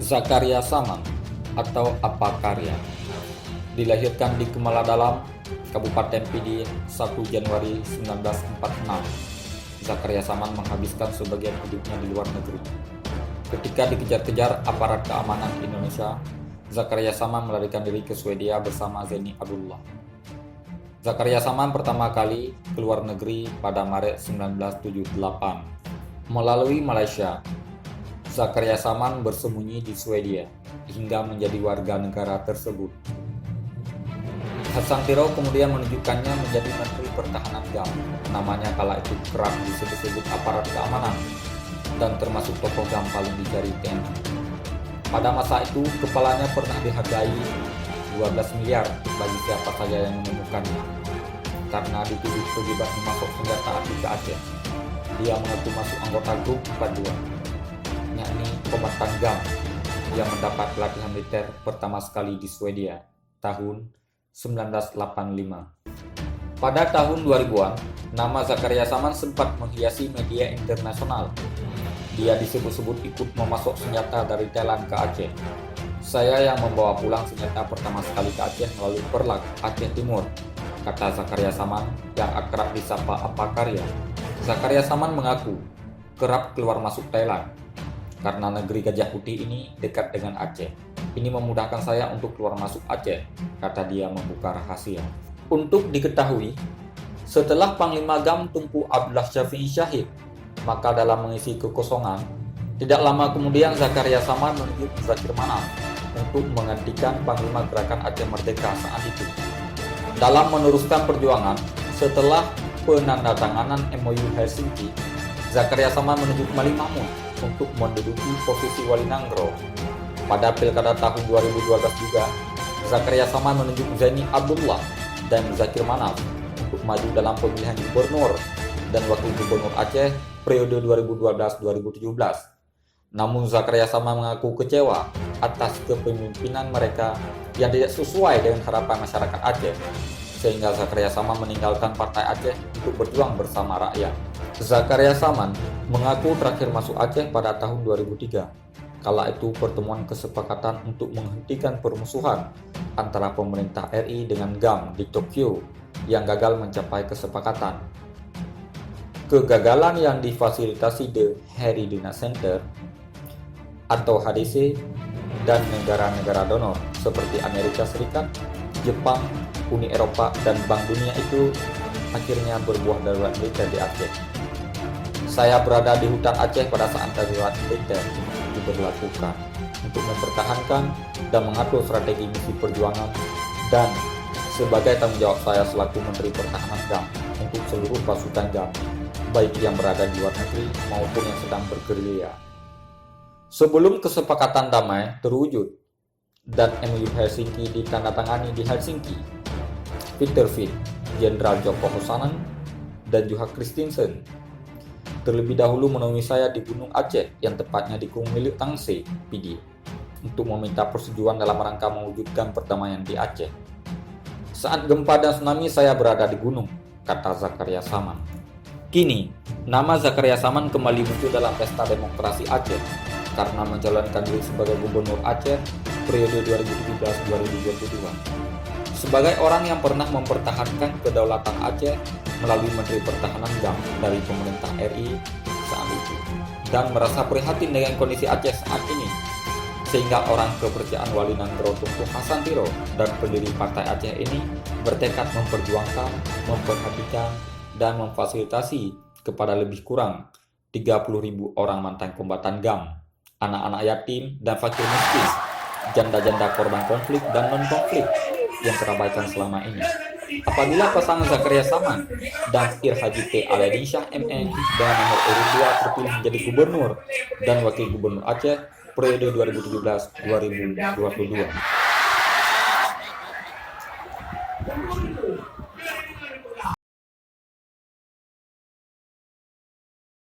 Zakaria Saman atau Apakarya dilahirkan di Kemala Dalam, Kabupaten Pidi 1 Januari 1946. Zakaria Saman menghabiskan sebagian hidupnya di luar negeri. Ketika dikejar-kejar aparat keamanan Indonesia, Zakaria Saman melarikan diri ke Swedia bersama Zeni Abdullah. Zakaria Saman pertama kali keluar negeri pada Maret 1978 melalui Malaysia. Zakaria Saman bersembunyi di Swedia hingga menjadi warga negara tersebut. Hasantiro kemudian menunjukkannya menjadi Menteri Pertahanan GAM. Namanya kala itu kerap disebut-sebut aparat keamanan dan termasuk tokoh GAM paling dicari TNI. Pada masa itu, kepalanya pernah dihargai 12 miliar bagi siapa saja yang menemukannya karena dituduh terlibat memasuk senjata api ke Aceh. Dia mengaku masuk anggota grup 42, yakni kombatan GAM yang mendapat pelatihan militer pertama sekali di Swedia tahun 1985. Pada tahun 2000-an, nama Zakaria Saman sempat menghiasi media internasional. Dia disebut-sebut ikut memasok senjata dari Thailand ke Aceh. Saya yang membawa pulang senjata pertama sekali ke Aceh melalui Perlak, Aceh Timur, kata Zakaria Saman yang akrab disapa Apakarya. Zakaria Saman mengaku kerap keluar masuk Thailand karena negeri Gajah Putih ini dekat dengan Aceh. Ini memudahkan saya untuk keluar masuk Aceh, kata dia membuka rahasia. Untuk diketahui, setelah Panglima GAM Tunku Abdullah Syafi'i syahid, maka dalam mengisi kekosongan, tidak lama kemudian Zakaria Saman menunjuk Zakir Manaf untuk menggantikan Panglima Gerakan Aceh Merdeka saat itu. Dalam meneruskan perjuangan, setelah penandatanganan MOU Helsinki, Zakaria Saman menunjuk Mali Mahmud untuk menduduki posisi Wali Nanggro. Pada pilkada tahun 2012 juga, Zakaria Saman menunjuk Zeni Abdullah dan Zakir Manaf untuk maju dalam pemilihan gubernur dan wakil gubernur Aceh periode 2012-2017. Namun Zakaria Saman mengaku kecewa atas kepemimpinan mereka yang tidak sesuai dengan harapan masyarakat Aceh, sehingga Zakaria Saman meninggalkan Partai Aceh untuk berjuang bersama rakyat. Zakaria Saman mengaku terakhir masuk Aceh pada tahun 2003. Kala itu pertemuan kesepakatan untuk menghentikan permusuhan antara pemerintah RI dengan GAM di Tokyo yang gagal mencapai kesepakatan. Kegagalan yang difasilitasi The Harry Dina Center atau HDC dan negara-negara donor seperti Amerika Serikat, Jepang, Uni Eropa, dan Bank Dunia itu akhirnya berbuah darurat militer di Aceh. Saya berada di hutan Aceh pada saat darurat militer diberlakukan untuk mempertahankan dan mengatur strategi misi perjuangan dan sebagai tanggung jawab saya selaku Menteri Pertahanan GAM untuk seluruh pasukan GAM, baik yang berada di luar negeri maupun yang sedang bergerilya. Sebelum kesepakatan damai terwujud dan MOU Helsinki ditandatangani di Helsinki, Peter Fit, Jenderal Joko Hosanen, dan Juha Christensen terlebih dahulu menemui saya di Gunung Aceh yang tepatnya di Gunung Milik Tangse, Pidi, untuk meminta persetujuan dalam rangka mewujudkan perdamaian di Aceh. Saat gempa dan tsunami saya berada di gunung, kata Zakaria Saman. Kini, nama Zakaria Saman kembali muncul dalam pesta demokrasi Aceh karena mencalonkan diri sebagai Gubernur Aceh periode 2017-2022. Sebagai orang yang pernah mempertahankan kedaulatan Aceh melalui Menteri Pertahanan GAM dari pemerintah RI saat itu dan merasa prihatin dengan kondisi Aceh saat ini, sehingga orang kepercayaan Wali Nanggro Tunku Hasantiro dan pendiri Partai Aceh ini bertekad memperjuangkan, memperhatikan, dan memfasilitasi kepada lebih kurang 30.000 orang mantan kombatan GAM, anak-anak yatim dan fakir miskin, janda-janda korban konflik dan non-konflik yang terabaikan selama ini. Apabila pasangan Zakaria Saman dan Ir Haji T. Aladdin Shah MN dengan nomor urut 2 terpilih menjadi gubernur dan wakil gubernur Aceh periode 2017-2022.